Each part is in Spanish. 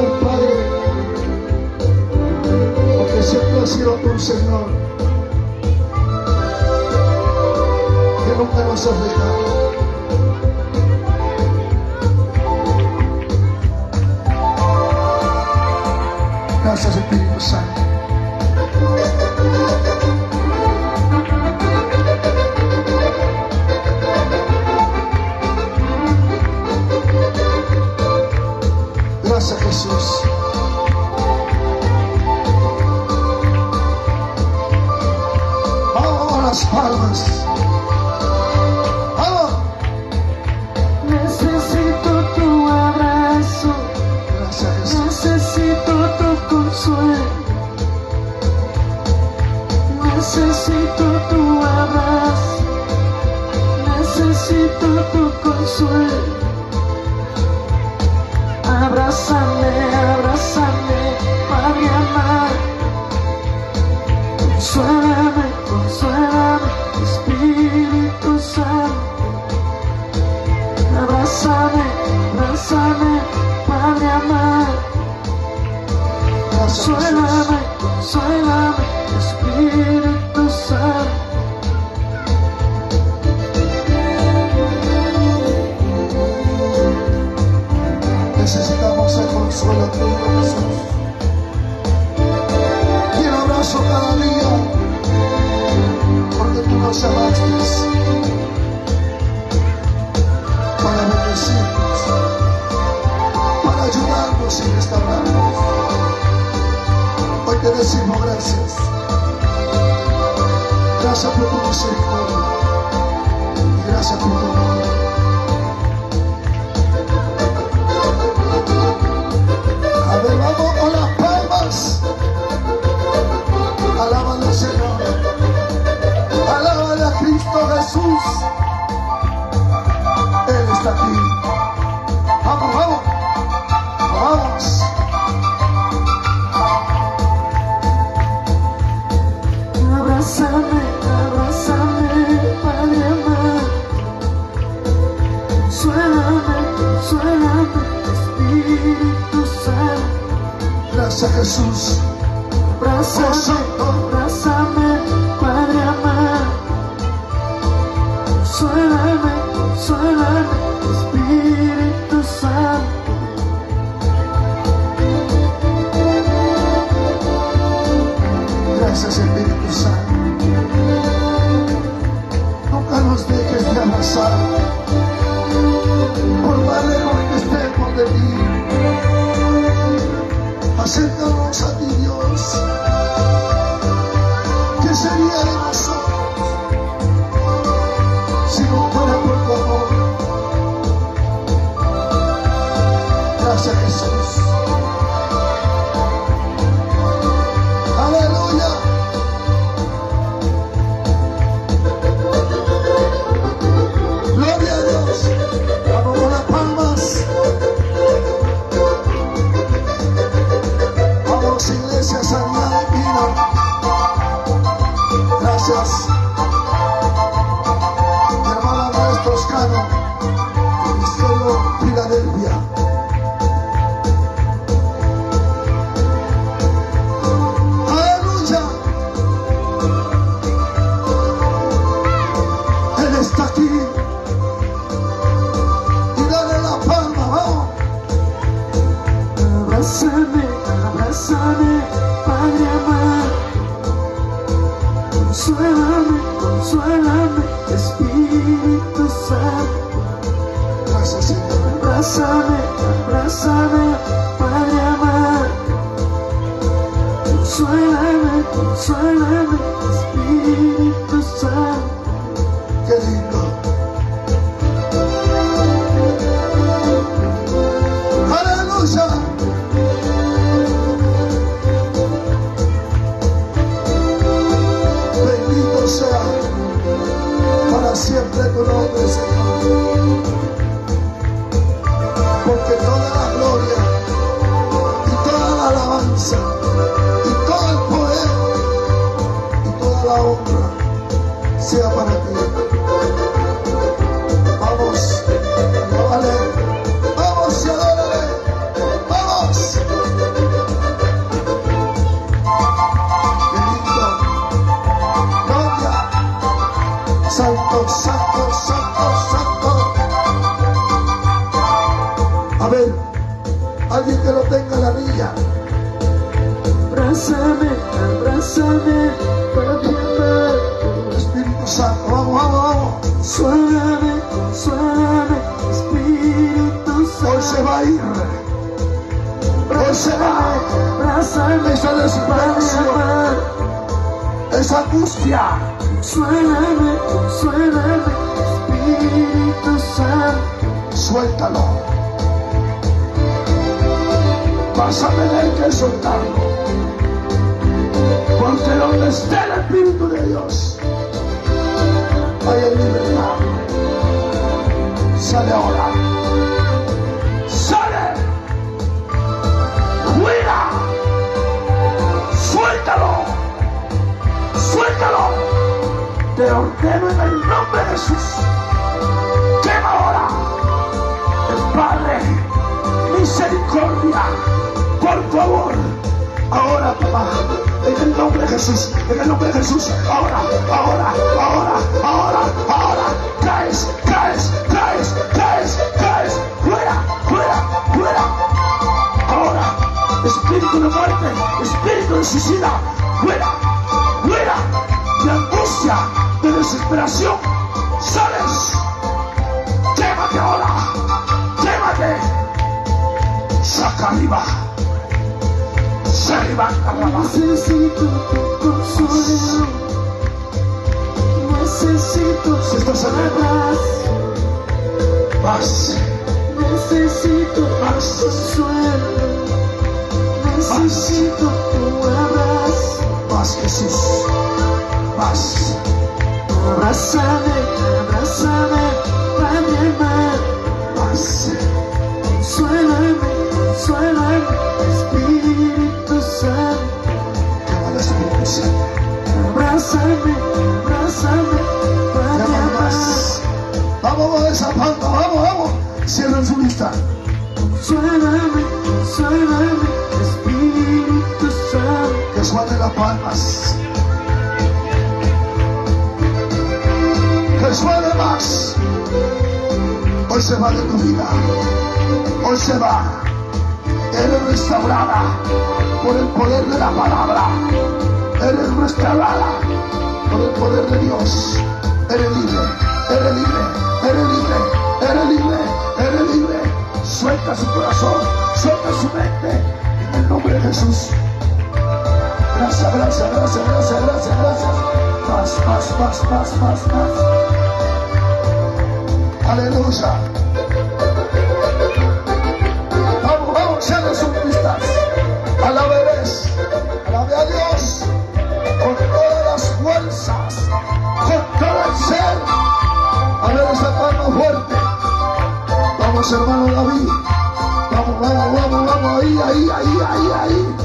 al Padre, porque siempre ha sido tu Señor, que nunca nos has dejado. Gracias, Espíritu Santo. Gracias, Jesús. Vamos a las palmas. Vamos. Necesito tu abrazo. Gracias, Jesús. Necesito tu consuelo. Necesito tu abrazo. Necesito tu consuelo. Abrázame, abrázame, Padre amado. Consuélame, consuélame, Espíritu Santo. Abrázame, abrázame, Padre amado. Gracias, Jesús. Consuélame, consuélame, Espíritu Santo. Necesitamos el consuelo tuyo, Jesús. Y el abrazo cada día, porque tú nos amaste para bendecirnos, para ayudarnos y restaurarnos. Hoy te decimos gracias. Gracias por tu misericordia y gracias por tu amor. Vamos con las palmas. Alábale al Señor. Alábale a Cristo Jesús. Él está aquí. Vamos, vamos. Vamos. Abrázame, abrázame, Padre amado. Consuélame, consuélame, Espíritu Santo. Gracias, Jesús. Abrázame, abrázame, Padre amado. Consuélame, consuélame, Espíritu Santo. Gracias, Espíritu Santo. Nunca nos dejes de abrazar, por más lejos que estemos de ti. Acércanos a ti, Dios. ¿Qué sería de nosotros si no fuera por tu amor? Gracias, Jesús. Aleluya. Gloria a Dios. Vamos con las palmas. Iglesia Sanidad Divina. Gracias. Mi hermana Andrés Toscano, Ministerio Filadelfia. Aleluya. Él está aquí. Y dale la palma, vamos. Abrázame, abrázame, Padre amado. Consuélame, consuélame, Espíritu Santo. Gracias, Señor. Abrázame, abrázame, Padre amado. Consuélame, consuélame, Espíritu Santo. Qué lindo. Aleluya. Bendito sea para siempre tu nombre, Señor. Porque toda la gloria y toda la alabanza y todo el poder y toda la honra sea para ti. Vamos, alábale, vamos y adórale, vamos. ver, alguien que lo tenga en la niña. Abrázame, abrázame, Padre amado. Espíritu Santo, vamos, vamos, vamos. Consuélame, consuélame, Espíritu Santo. Hoy se va a ir. Hoy se va. Abrázame, Esa Padre desesperación, amado. esa angustia. Consuélame, consuélame, Espíritu Santo. Suéltalo. Vas a tener que soltarlo. Porque donde esté el Espíritu de Dios, hay libertad. Sale ahora. Sale. Fuera. Suéltalo. Suéltalo. Te ordeno en el nombre de Jesús. Quema ahora. El Padre, misericordia, por favor. Ahora, papá, en el nombre de Jesús, en el nombre de Jesús, ahora, ahora, ahora, ahora, ahora, caes, caes, caes, caes, caes, fuera, fuera, fuera. Ahora, espíritu de muerte, espíritu de suicida, fuera, fuera, de angustia, de desesperación, sales. Quémate ahora, quémate. Saca arriba. Se levanta la mano. Necesito tu consuelo. Necesito Si estás tu saliendo, abrazo. vas, Necesito tu consuelo. Necesito tu abrazo. vas Jesús, vas. Abrázame, abrázame, Padre amado. Más. Consuélame, consuélame, Espíritu Santo. Llama al Espíritu Santo. Abrázame, abrázame, Padre Llama amado. más. Vamos, vamos, esa palma, vamos, vamos. Cierren su vista. Consuélame, consuélame, Espíritu Santo. Que suenen las palmas. Que suene más. Hoy se va de tu vida. Hoy se va. Eres restaurada por el poder de la palabra. Eres restaurada por el poder de Dios. Eres libre, eres libre, eres libre, eres libre, eres libre. Suelta su corazón, suelta su mente en el nombre de Jesús. Gracias, gracias, gracias, gracias, gracias, gracias. Más, más, más, más, más, más. Aleluya. Vamos, vamos, cierren sus vistas. Alaberes, alabe a Dios con todas las fuerzas, con todo el ser. A ver esa palma fuerte. Vamos, hermano David. Vamos, vamos, vamos, vamos. Ahí, ahí, ahí, ahí, ahí.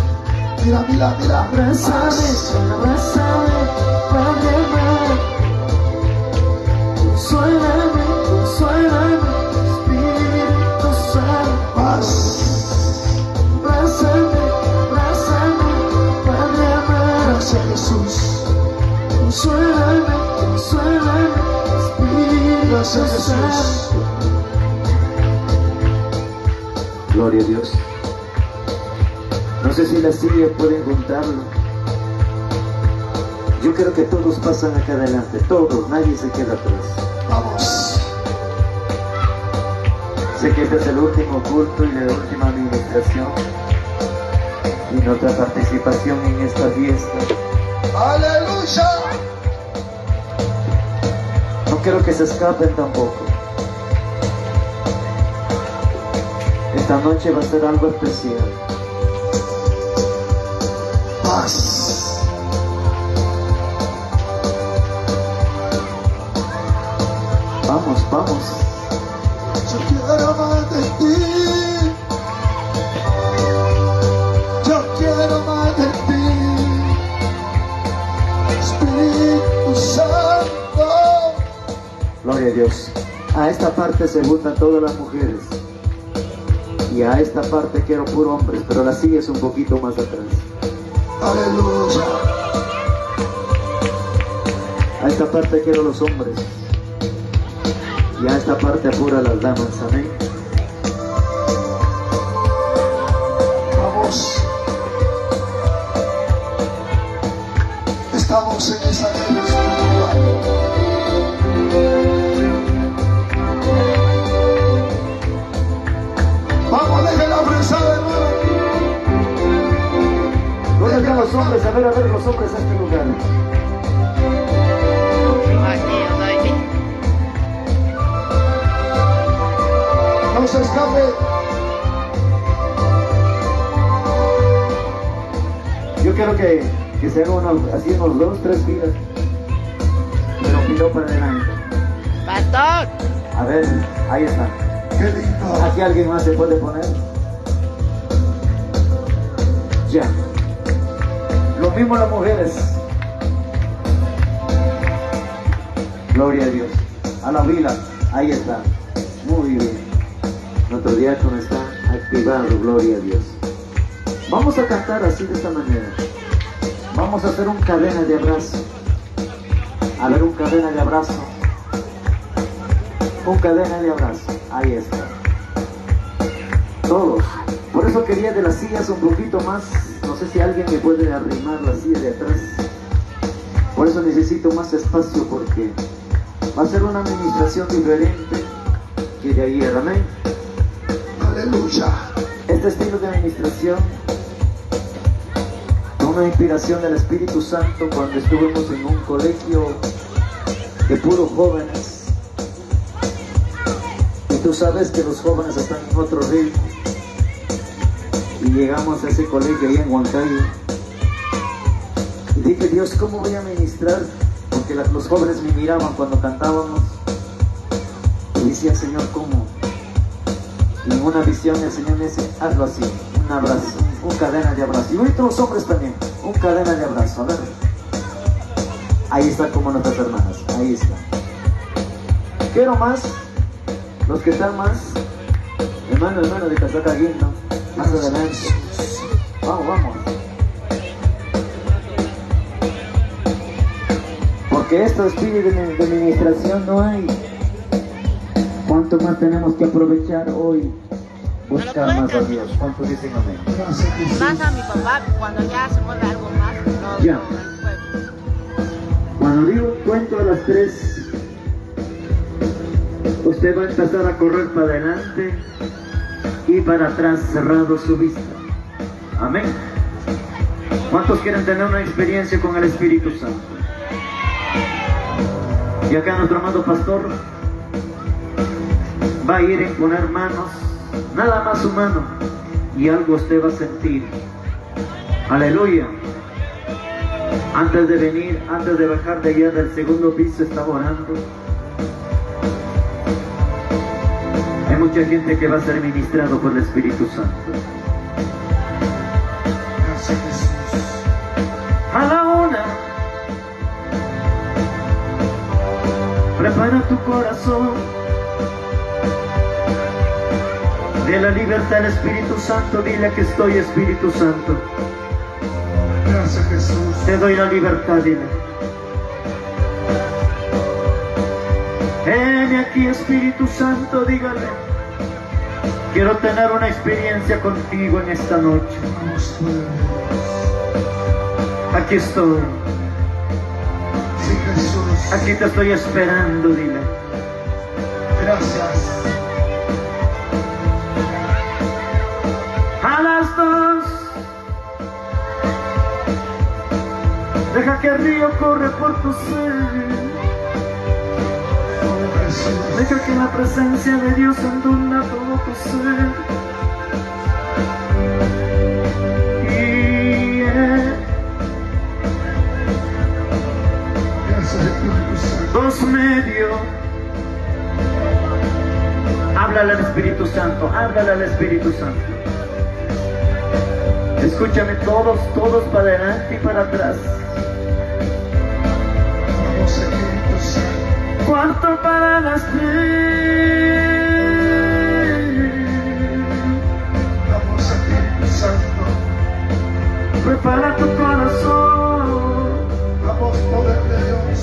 Mira, mira, mira. Abrázame, abrázame, Padre amado. Consuélame, consuélame, Espíritu Santo. Más. Abrázame, abrázame, Padre amado. Gracias, Jesús. Consuélame, consuélame, Espíritu Gracias, Jesús. Santo. Gloria a Dios. No sé si la silla pueden contarlo. Yo creo que todos pasan acá adelante, todos, nadie se queda atrás. Vamos. Sé que este es el último culto y la última administración y nuestra participación en esta fiesta. Aleluya. No quiero que se escapen tampoco. Esta noche va a ser algo especial. Paz. Vamos, vamos. Yo quiero más de ti. Yo quiero más de ti. Espíritu Santo. Gloria a Dios. A esta parte se juntan todas las mujeres. Y a esta parte quiero puro hombres, pero la silla es un poquito más atrás. Aleluya. A esta parte quiero los hombres. Y a esta parte pura las damas. Amén. Vamos, dejen la brisa, hermano. ¿Dónde están los hombres? A ver los hombres a este lugar. No se escape. Yo quiero que se haga así unos 2, 3 filas. Pero miró para adelante. ¡Pastor! A ver, ahí está. Qué lindo. ¿Aquí alguien más se puede poner? Ya. Lo mismo las mujeres. Gloria a Dios. A la vila. Ahí está. Muy bien. Nuestro diácono está activado. Gloria a Dios. Vamos a cantar así de esta manera. Vamos a hacer un cadena de abrazo. A ver, un cadena de abrazo. Un cadena de abrazo. Ahí está. Todos. Por eso quería de las sillas un poquito más. No sé si alguien me puede arrimar la silla de atrás. Por eso necesito más espacio, porque va a ser una administración diferente que de ayer. Amén. Aleluya. Este estilo de administración, una inspiración del Espíritu Santo cuando estuvimos en un colegio de puros jóvenes. Y tú sabes que los jóvenes están en otro ritmo. Y llegamos a ese colegio ahí en Huancayo. Y dije, Dios, ¿cómo voy a ministrar? Porque los jóvenes me miraban cuando cantábamos. Y decía, Señor, ¿cómo? Y en una visión el Señor me dice, hazlo así, un abrazo, un cadena de abrazo. Y ahorita los hombres también, un cadena de abrazo. A ver. Ahí está como nuestras hermanas, ahí está. Quiero más, los que están más, hermano de casaca guindo, más adelante. Vamos. Porque esto espíritu de administración no hay. ¿Cuánto más tenemos que aprovechar hoy? Buscar más a Dios. ¿Cuántos dicen amén? Más a mi papá cuando ya se mueve algo más. No, Ya. no, Cuando digo cuento a las 3, usted va a empezar a correr para adelante y para atrás, cerrado su vista. Amén. ¿Cuántos quieren tener una experiencia con el Espíritu Santo? Y acá nuestro amado pastor va a ir a imponer manos, nada más su mano, y algo usted va a sentir. Aleluya. Antes de venir, antes de bajar de allá del segundo piso, estaba orando. Hay mucha gente que va a ser ministrado por el Espíritu Santo. Gracias, Jesús. A la una, prepara tu corazón. De la libertad al Espíritu Santo, dile que estoy, Espíritu Santo. Gracias, Jesús. Te doy la libertad, dile. Ven aquí, Espíritu Santo, dígale. Quiero tener una experiencia contigo en esta noche. Vamos, Padre. Aquí estoy. Sí, Jesús. Aquí te estoy esperando, dile. Gracias. A las 2. Deja que el río corre por tu ser. Oh, Jesús. Deja que la presencia de Dios endulza todo tu ser. Gracias, Espíritu Santo. 2 medios. Háblale al Espíritu Santo, háblale al Espíritu Santo. Escúchame, todos para adelante y para atrás. Vamos, Espíritu Santo. 4 para las 3. Vamos, Espíritu Santo. Prepara tu corazón. Vamos, poder de Dios.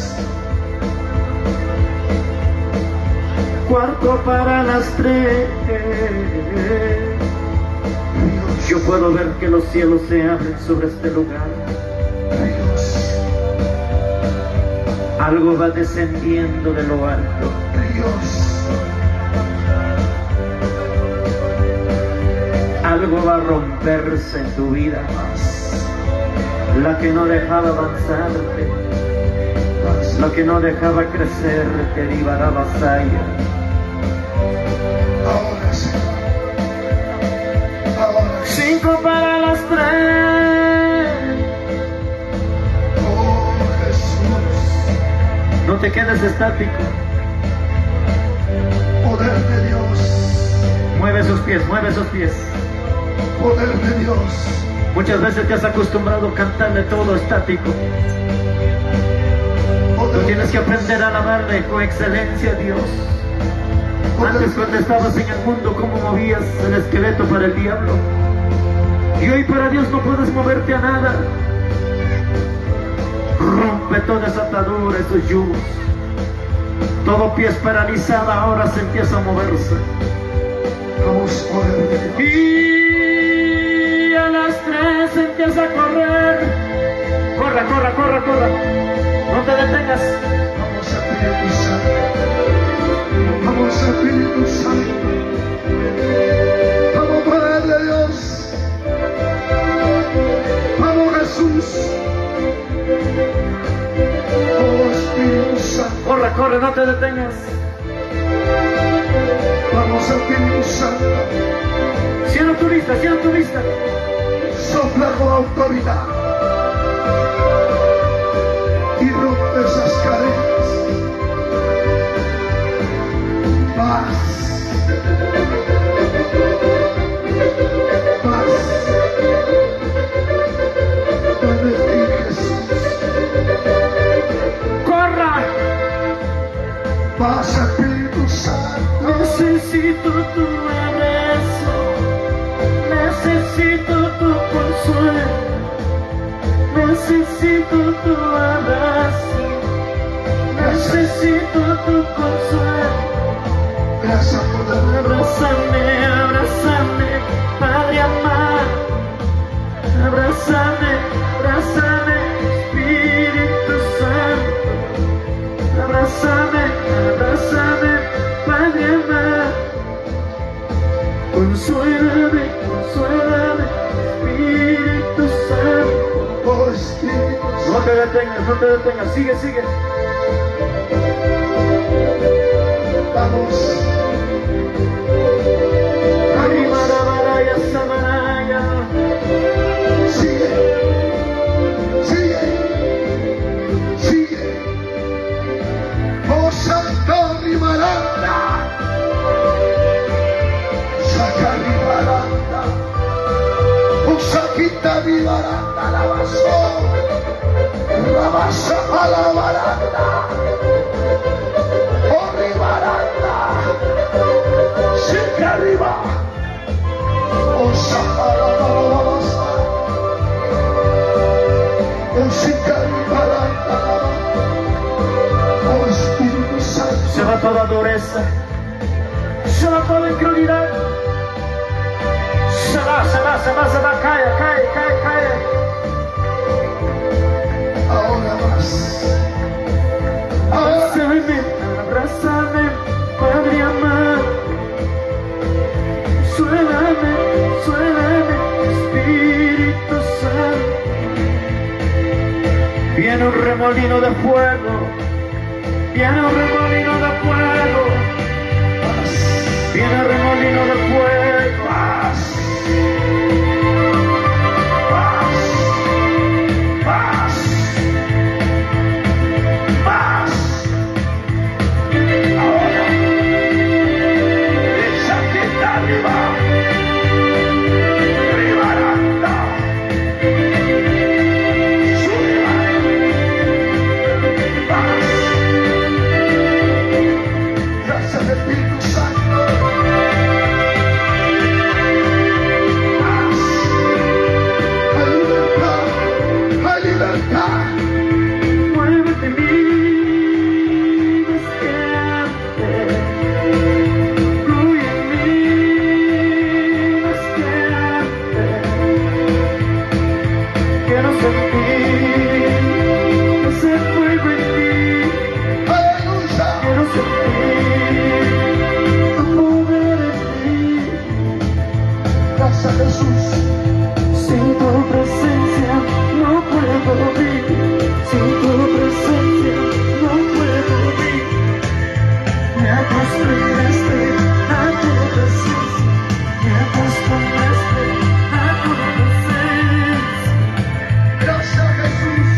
4 para las 3. Yo puedo ver que los cielos se abren sobre este lugar. Dios. Algo va descendiendo de lo alto. Dios. algo va a romperse en tu vida. La que no dejaba avanzarte, la que no dejaba crecer, te librará vasalla. Ahora sí. Ahora sí. 5 para las 3. Oh Jesús. No te quedes estático. Poder de Dios. Mueve esos pies, mueve esos pies. Poder de Dios. Muchas veces te has acostumbrado a cantarle todo estático. Tú tienes que aprender a alabarle con excelencia a Dios. Antes, cuando estabas en el mundo, ¿cómo movías el esqueleto para el diablo? Y hoy para Dios no puedes moverte a nada. Rompe toda esa atadura, esos yugos. Todo pie es paralizado, ahora se empieza a moverse. Vamos, poder de Dios. Y a las 3 empieza a correr. Corra, corra, corra, corra. No te detengas. Vamos, Espíritu Santo. Vamos, Espíritu Santo. Vamos, poder de Dios. Vamos, Jesús. Oh, Espíritu Santo. Corre, corre, no te detengas. Vamos, Espíritu Santo. Cierra tu vista, cierra tu vista. Sopla con autoridad y rompe esas cadenas. Paz. Paz. Dame de ti, Jesús. Corra. Paz, Espíritu Santo. Necesito tu abrazo. Necesito tu consuelo. Necesito tu abrazo. Necesito tu consuelo. Gracias por darme. Abrázame, abrázame, Padre amado. Abrázame, abrázame, Espíritu Santo. Abrázame, abrázame, Padre amado. Consuélame, consuélame, Espíritu Santo. Oh, Espíritu Santo. No te detengas, no te detengas, sigue, sigue. Vamos. Arimaraya, Samaraya. Sigue. Sigue. Sigue. Oh, Santo Rimaranda. Saca Rimaranda. Oh, Saquita Rimaranda. La basó. La basa a la baranda. Oh, Rimaranda. Sigue arriba. Oh, Saca la basa. Oh, Sigue Rimaranda. Oh, Espíritu Santo. Se va toda dureza, se va toda incredulidad. Se va, se va, se va, se va, cae, cae, cae, cae. Ahora más. Ahora. Abrázame, abrázame, Padre amado. Suélame, suélame, Espíritu Santo. Viene un remolino de fuego. Viene un remolino de fuego. Viene un remolino de fuego. Paz. Paz. Paz. Paz. Ahora. Esa que está arriba. Rimaranda. Sube. Paz. Gracias, Espíritu Santo. Gracias Jesús. Sin tu presencia no puedo vivir. Sin tu presencia no puedo vivir. Me acostumbraste a tu presencia. Me acostumbraste a tu presencia. Gracias Jesús.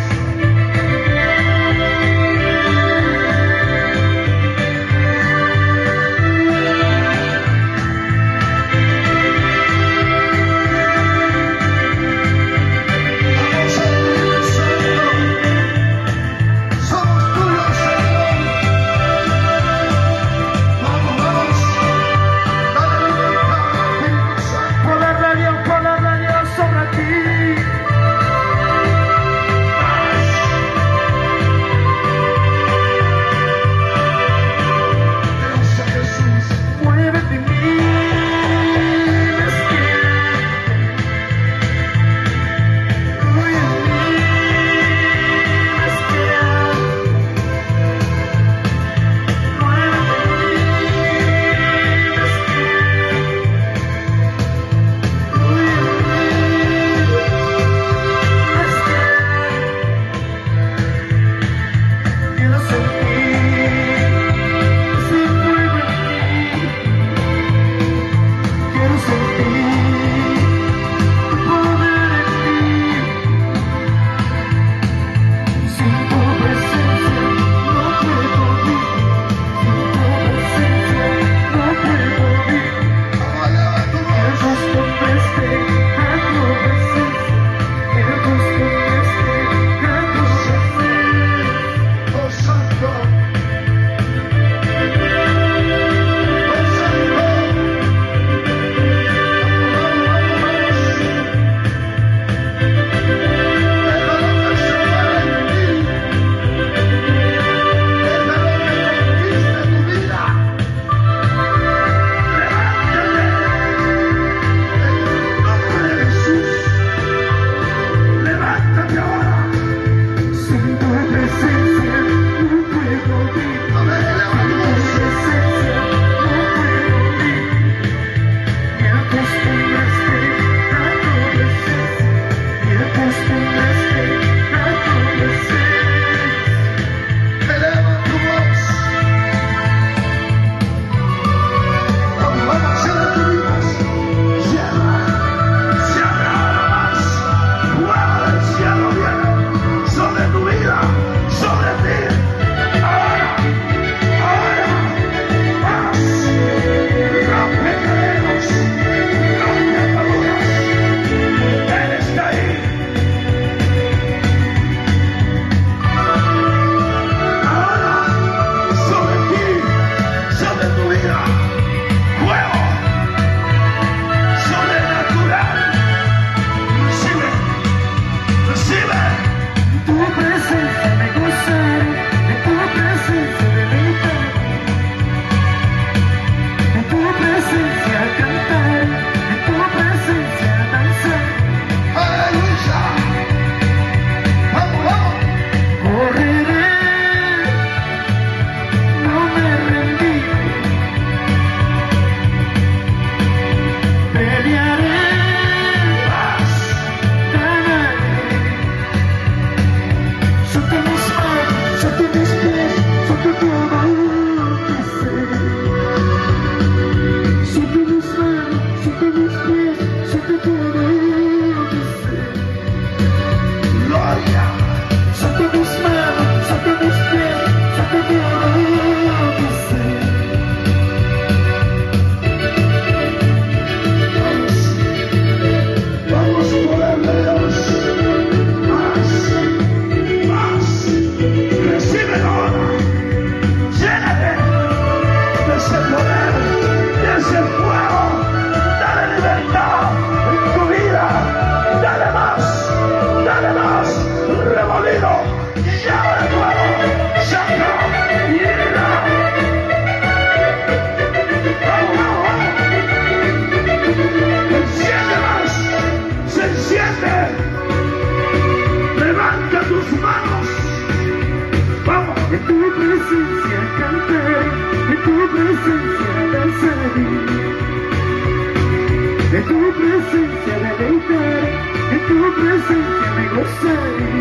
tu presencia deleitaré, en tu presencia me gozaré.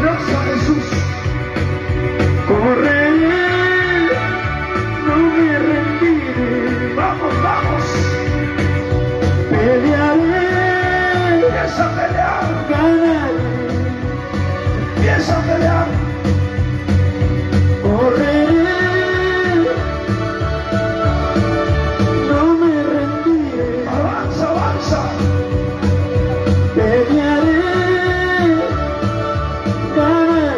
Gracias Jesús. Correré, no me rendiré. Vamos, vamos. Pelearé, Empieza a pelear. ganaré. Empieza a pelear. Correré, no me rendiré. Avanza, avanza. Pelearé, ganaré.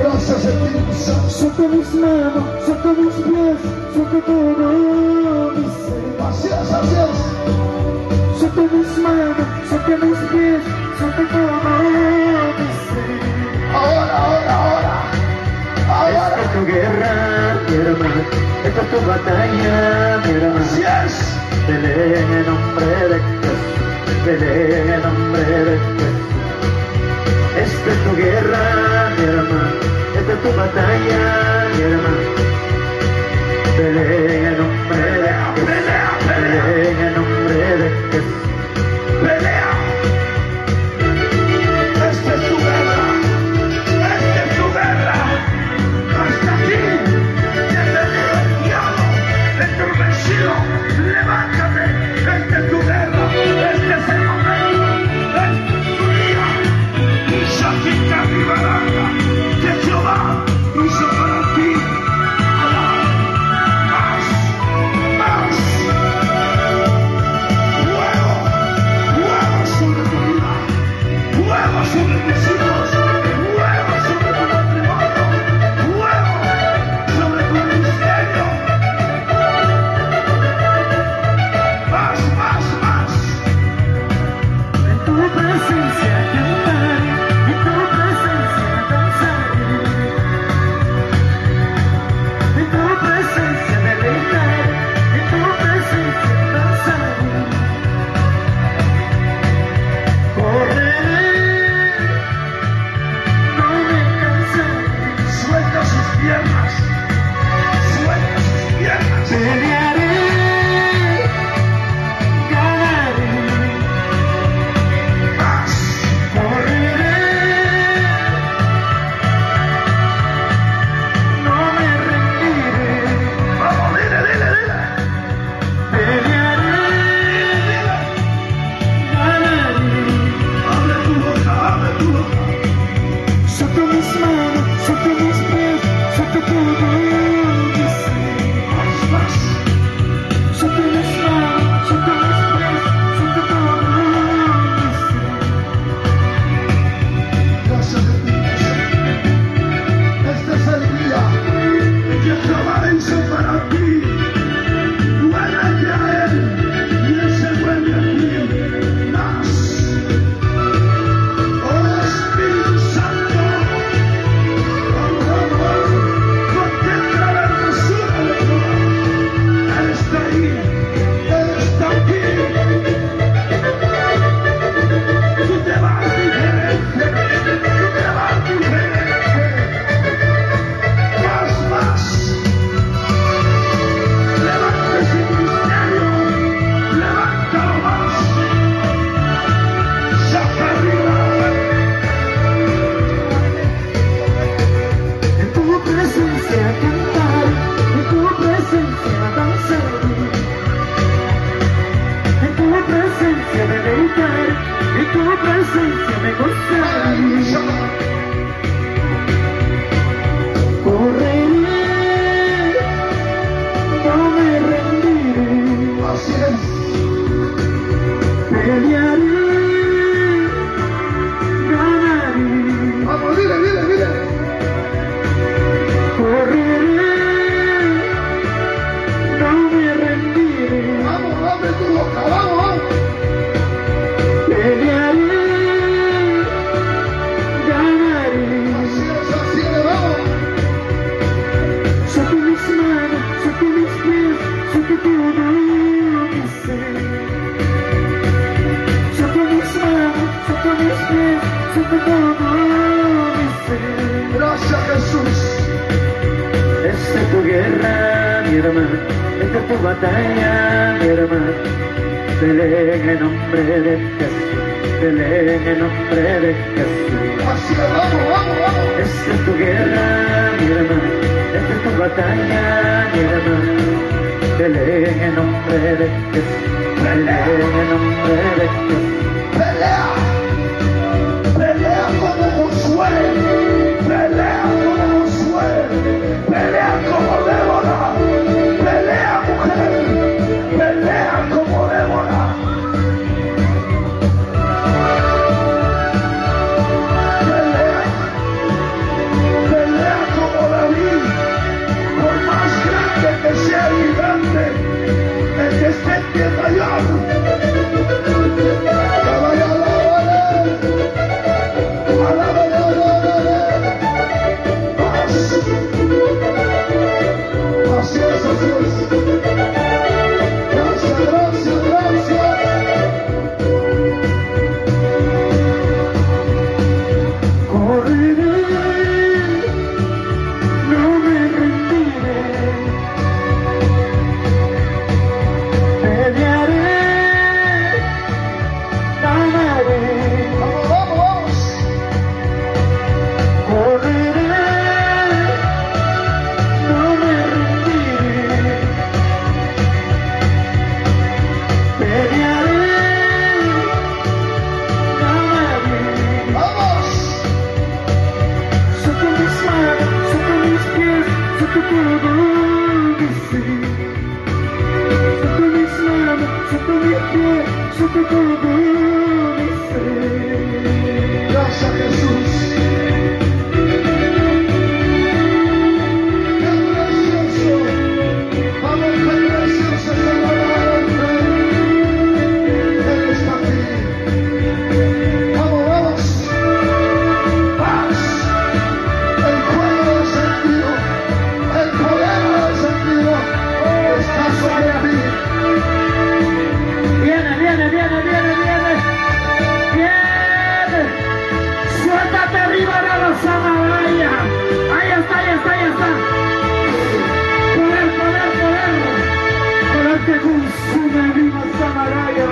Gracias Espíritu Santo. Suelta mis manos, suelta mis pies, suelta todo mi ser. Así es, así es. Suelta mis manos, suelta mis pies, suelta todo mi ser. Ahora, ahora, ahora. Esta Ahora. es tu guerra, mi hermano. Esta es tu batalla, mi hermano. Así es. Pelea en el nombre de Jesús. Pelea en el nombre de Jesús. Esta es tu guerra, mi hermano. Esta es tu batalla, mi hermano. Pelea en el nombre de Jesús. Pelea, pelea. Pelea en el nombre de Jesús. Pelea. Esta es tu guerra. Esta es tu guerra. Hasta aquí. Bienvenido el diablo. Entorpecido. Levántate. Esta es tu guerra. Este es el momento. Este es tu día. Y Shakita Ribaranga. Que Jehová hizo para ti. Más. Más. Fuego. Fuego sobre tu vida. Fuego sobre tus hijos. Fuego sobre tu matrimonio. Fuego sobre tu ministerio. Más, más, más. En tu presencia cantaré, en tu presencia danzaré. En tu presencia deleitaré, en tu presencia danzaré. Correré, no me cansaré. Suelta sus piernas. Suelta sus piernas. Pelearé, ganaré. Más. Correré, no me rendiré. Vamos, dile, dile, dile. Pelearé, ganaré. Abre tu boca, abre tu boca. Suelta mis manos, suelta mis pies, suelta todo mi ser. Más, más. Suelta mis manos, suelta mis pies, suelta todo mi ser. Gracias Espíritu Santo. Este es el día que Jehová hizo para ti. Vuélvete a Él y Él se vuelve a ti. Más. Oh Espíritu Santo. Vamos, vamos, vamos. Contempla la hermosura de Jehová. Él está ahí. Él está aquí. Tú te vas diferente. Tú te vas diferente. Más, más. Levanta ese ministerio. Levántalo más. Saca arriba. En tu presencia cantaré, en tu presencia danzaré. En tu presencia deleitaré, en tu presencia me gozaré. Correré, no me rendiré. Así es. Pelearé, ganaré. Vamos, dile, dile, dile. Correré, no me rendiré. Vamos, abre tu boca. Vamos, vamos. Pelearé, ganaré. Así es, vamos. Suelta mis manos, suelta mis pies, suelta todo mi ser. Suelta mis manos, suelta mis pies, suelta todo mi ser. Gracias Jesús. Esta es tu guerra, mi hermano. Esta es tu batalla, mi hermano. Peleen en nombre de Jesús, peleen en nombre de Jesús. Así es, vamos, vamos, vamos. Esta es tu guerra, mi hermano, esta es tu batalla, mi hermano. Peleen en nombre de Jesús, peleen en nombre de Jesús. Pelea. Pelea como Josué. Pelea como Josué. Pelea como Débora. Pelea, mujer. Pelea como Débora. Pelea. Pelea como David. Por más grande que sea el gigante, el que esté en pie mayor. Así es, así es. Gracias, gracias, gracias. Correré, no me rendiré. Pelearé, ganaré. Vamos, vamos, vamos. Correré, no me rendiré. Pelearé, ganaré. Vamos. Soy mis manos, soy mis pies, soy todo mi ser. Soy mis manos, soy mis pies, soy todo mi ser. Gracias, Jesús. Qué precioso. Vamos, qué precioso es el alabarte. Él está aquí. Vamos, vamos. Paz. El fuego del sentido. El poder del sentido. Está sobre mí. Viene, viene, viene, viene, viene. Viene. Suéltate arriba de la Samaraya. Ahí está, ahí está, ahí está. Poder, poder, poder. Poder que consume viva Samaraya.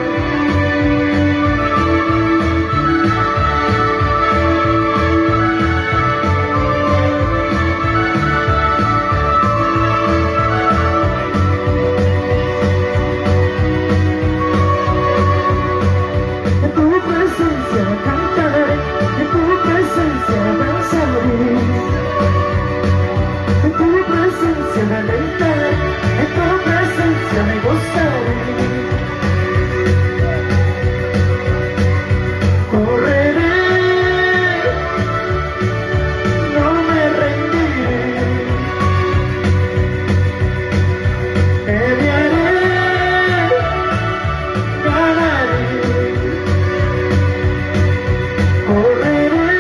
En tu presencia cantaré, en tu presencia danzaré, en tu presencia me alentaré, en tu presencia me gozaré. Correré, no me rendiré, pelearé, ganaré. Correré,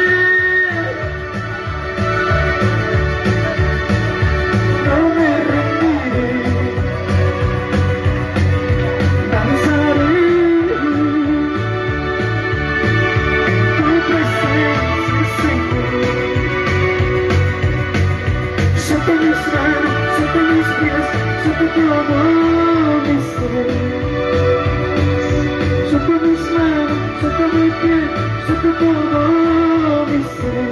no me rendiré, danzaré en tu presencia, Señor. Soy mis manos, soy mis pies, soy todo mi ser. Soy mis manos, soy mis pies, soy todo mi ser.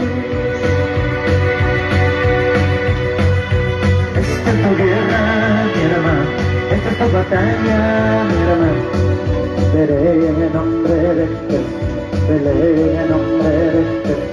Esta es tu guerra, mi hermano, esta es tu batalla, mi hermano. Peleé en nombre de Jesús, peleé en nombre de Jesús.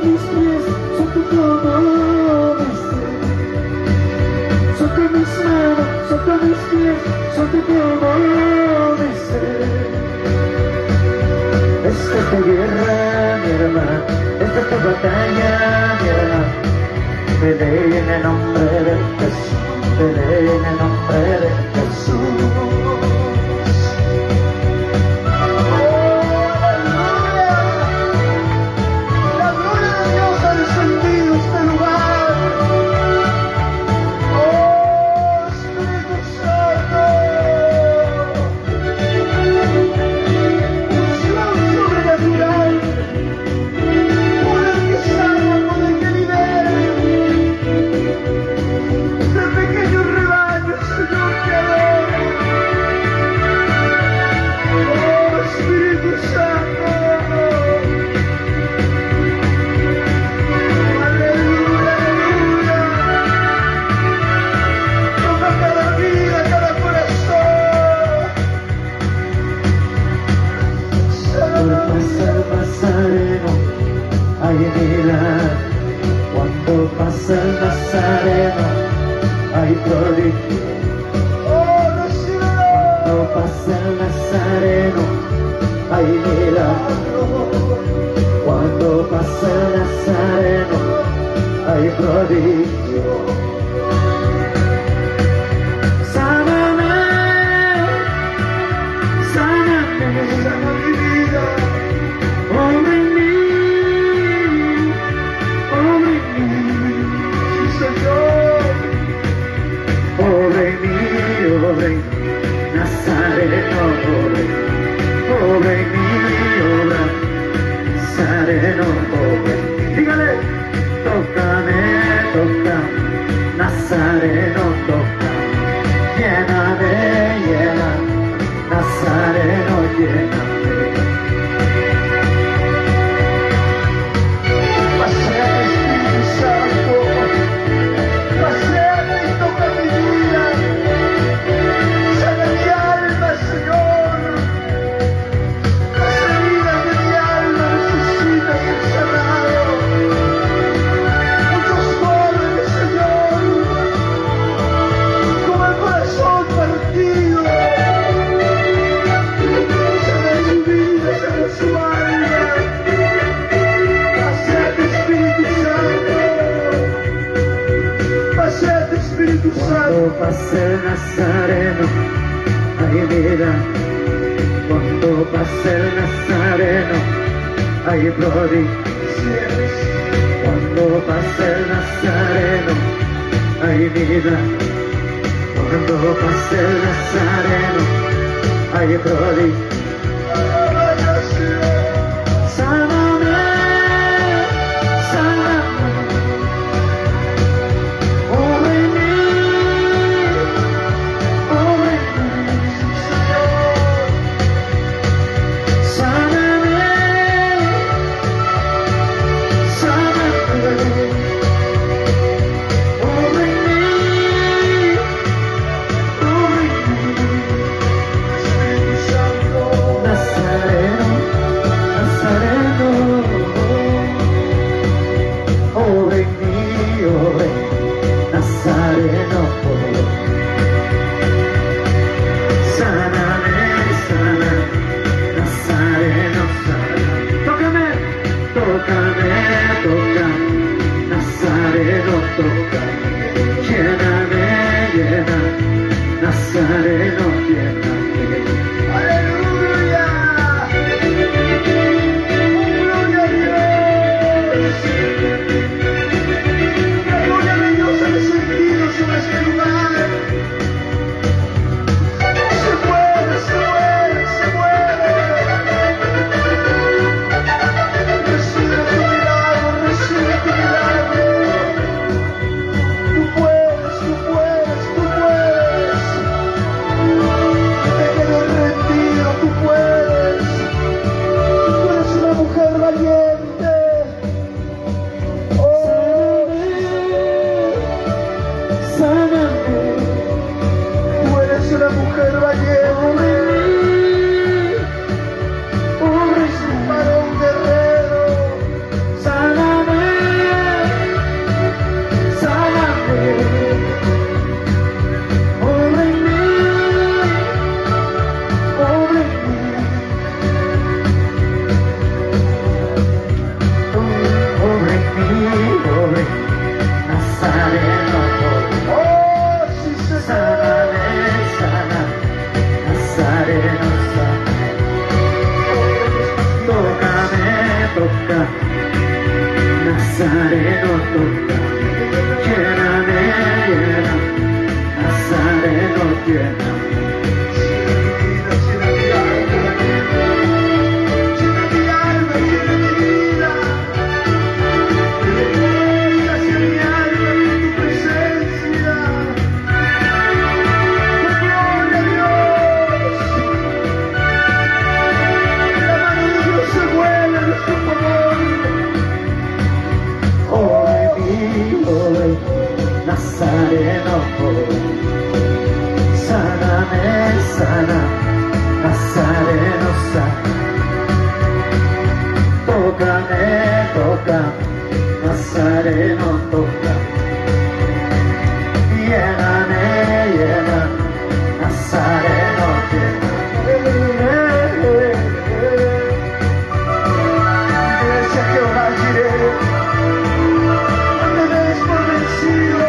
mis pies, soy todo mi ser. Soy mis manos, soy mis pies, soy todo mi ser. Esta es tu guerra, mi hermano, esta es tu batalla, mi hermano. Peleen en el nombre de Jesús, peleen en el nombre de Jesús. Cuando pasa el Nazareno, hay prodigio. Cuando pasa el Nazareno, hay milagro. Cuando pasa el Nazareno, hay prodigio. Sáname, sáname, sana mi vida. Obra en mí. Nazareno, obra en mí, obra, Nazareno, obra. Dígale, tócame, toca, Nazareno, toca, lléname, llena, Nazareno, lléname. Paséate, Espíritu Santo, paséate y toca mi vida. Cuando pasa el Nazareno, hay vida. Cuando pasa el Nazareno, hay prodigio. Cuando pasa el Nazareno, hay vida. Cuando pasa el Nazareno, hay prodigio. Sáname, sáname. Santo. toca, Nazareno toca, lléname, llena, Nazareno llena. Nazareno, sáname, sana, Nazareno, sana. Tócame, toca, Nazareno, toca. Lléname, llena, Nazareno, llena. Iglesia Jehová Jireh, no te des por vencido.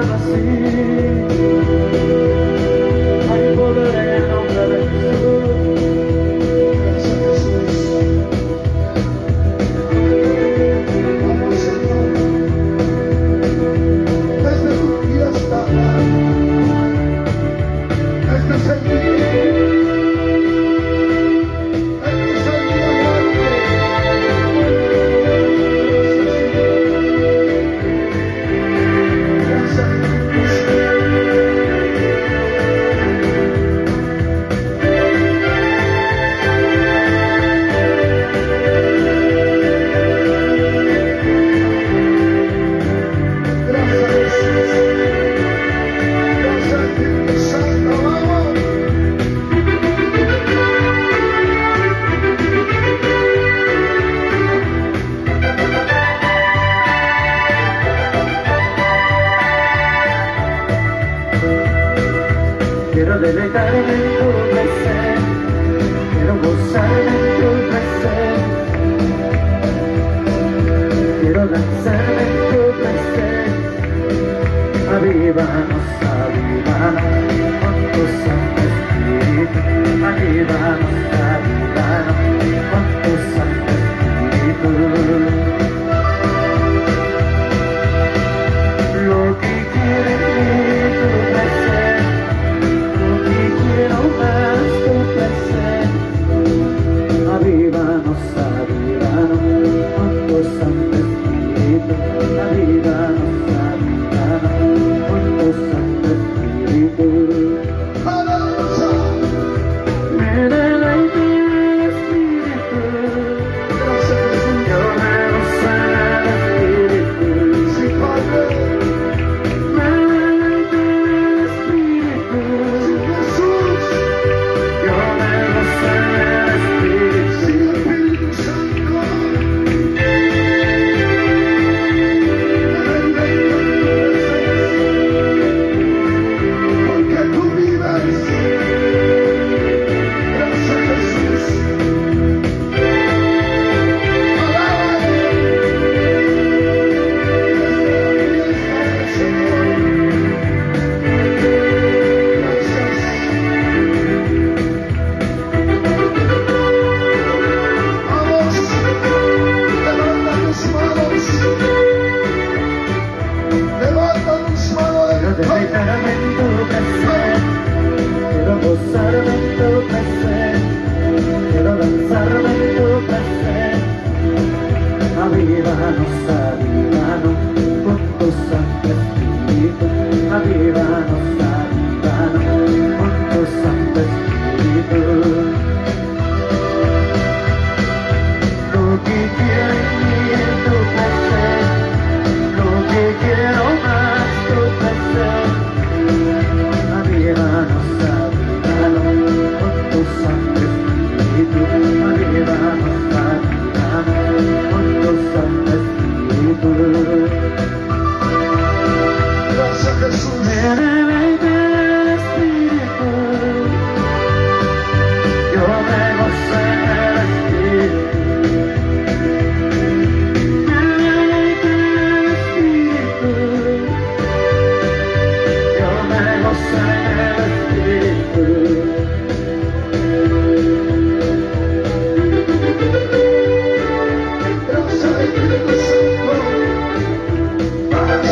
estado así. Hay poder en el nombre de Jesús. Vamos, Señor. Desde tu fiesta, este es el día. Quiero deleitarme en tu presencia, quiero gozarme en tu presencia, quiero lanzarme en tu presencia. Avívanos, avívanos con tu Santo Espíritu. Avívanos, avívanos con tu Santo Espíritu. Lo que quiere tu presencia, quiero más tu presencia. Avívanos, avívanos con tu Santo Espíritu. Avívanos, avívanos con tu Santo Espíritu. Me deleito en el Espíritu. Yo me gozo en el Espíritu. Me deleito en el Espíritu. Yo me gozo en el Espíritu. Porque tú vives. Gracias, Jesús. Alábale. Vamos, levanta tus manos. Levanta tus manos. Quiero deleitarme en tu presencia, quiero gozarme en tu presencia, quiero lanzarme en tu presencia. Avívanos, avívanos con tu Santo Espíritu. Avívanos, avívanos con tu Santo Espíritu. Lo que quiero en mí es tu presencia, lo que quiero más tu presencia. Avívanos, avívanos con tu Santo Espíritu. Avívanos, avívanos con tu Santo Espíritu. Gracias, Jesús. Me deleito en el Espíritu. Yo me gozo en el Espíritu. Me deleito en el Espíritu. Yo me gozo en el Espíritu. Gracias, Espíritu Santo. Más.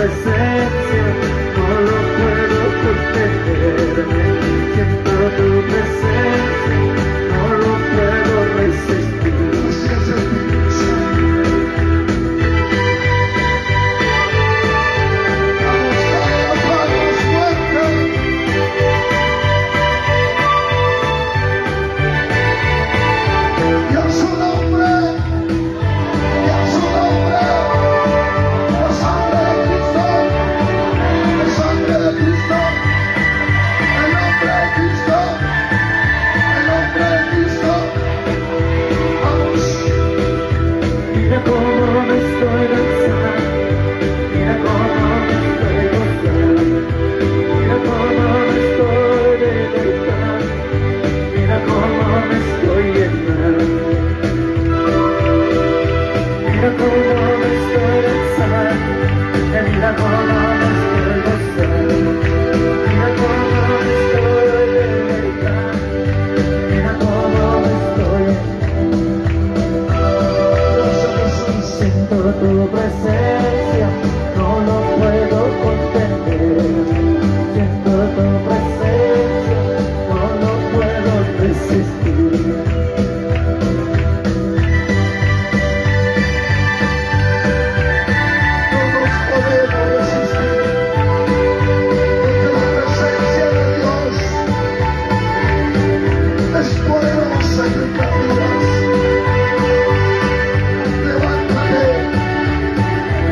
presencia, no lo puedo contenerme. Siento tu presencia, no lo puedo resistir. Así es el Espíritu Santo. Vamos a las manos fuertes. Y a su nombre, y a su nombre, la sangre de Cristo, la sangre de Cristo, el nombre de Cristo, el nombre de Cristo. Vamos. Mira cómo me estoy danzando, mira cómo me estoy gozando, mira cómo me estoy deleitando, mira cómo me estoy llenando. Mira cómo me estoy danzando, mira cómo me estoy gozando, mira cómo me estoy deleitando, mira cómo me estoy siento tu presencia, no lo puedo contener. Siento tu presencia, no lo puedo resistir. No nos podemos resistir, porque la presencia de Dios es poderosa en nuestras vidas. Levántate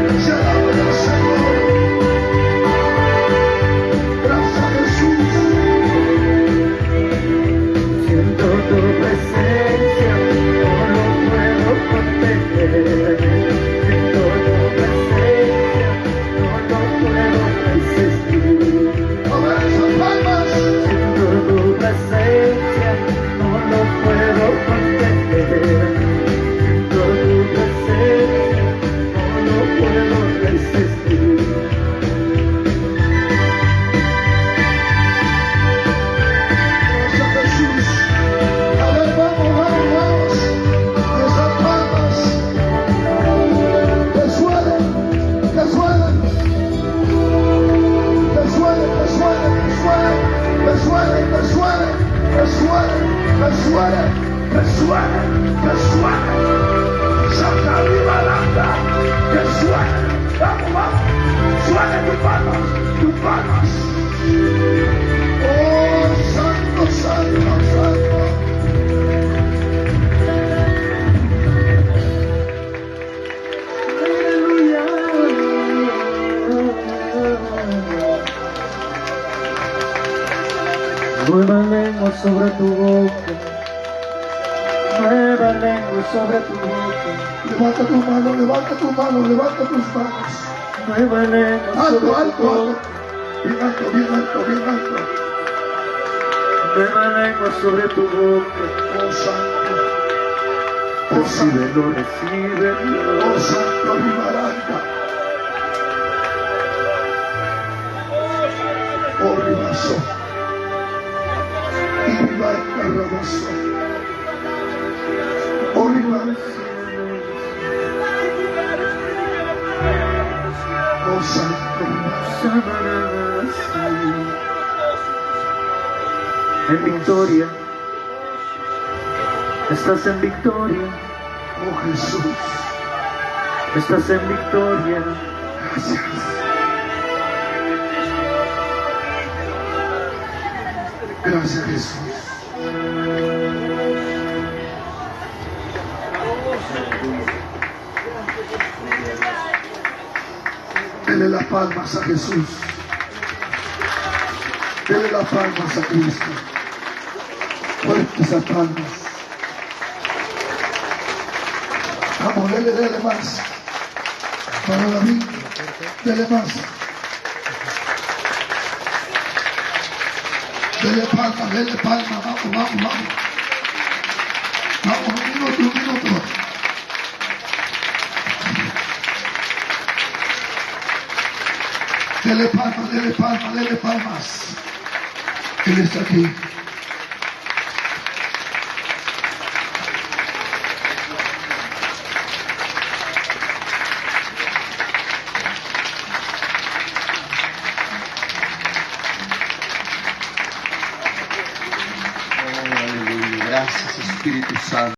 y alabe al Señor. Gracias, Jesús. Siento tu presencia, no lo puedo contener. Siento tu presencia, no lo puedo resistir. A ver esas palmas. Siento tu presencia, no lo puedo contener. Siento tu presencia, no lo puedo resistir. Gracias, Jesús. A ver, vamos, vamos, vamos. Esas palmas. Que suenen, que suenen. Que suenen, que suenen, que suenen. Que suenen, que suenen, que suenen, que suenen, que suenen, que suenen. Saca arriba la anda. Que suenen. Vamos, vamos. Suenen tus palmas, tus palmas. Oh, santo, santo, santo. Nueva lengua sobre tu boca, nueva lengua sobre tu boca, Levanta tu mano, levanta tu mano, levanta tus manos. nueva lengua sobre Alto, tu alto, boca, alto. Bien alto, bien alto, bien alto. nueva lengua sobre tu boca. Oh, santo. Oh, santo. Recíbelo, recíbelo. Oh, santo, ribaranda. Oh, ribazo. Y ribaranda, rabazo. Oh, ribazo. Oh, santo, ribazo. En victoria, estás en victoria, Oh, Jesús. estás en victoria. Gracias. Gracias, Jesús. Dele las palmas a Jesús. Dele las palmas a Cristo. Fuertes esas palmas. Vamos, dele más. Para David, dele más. Dele palma, vamos, vamos, vamos. Vamos, un minuto. Dele palmas. Él está aquí.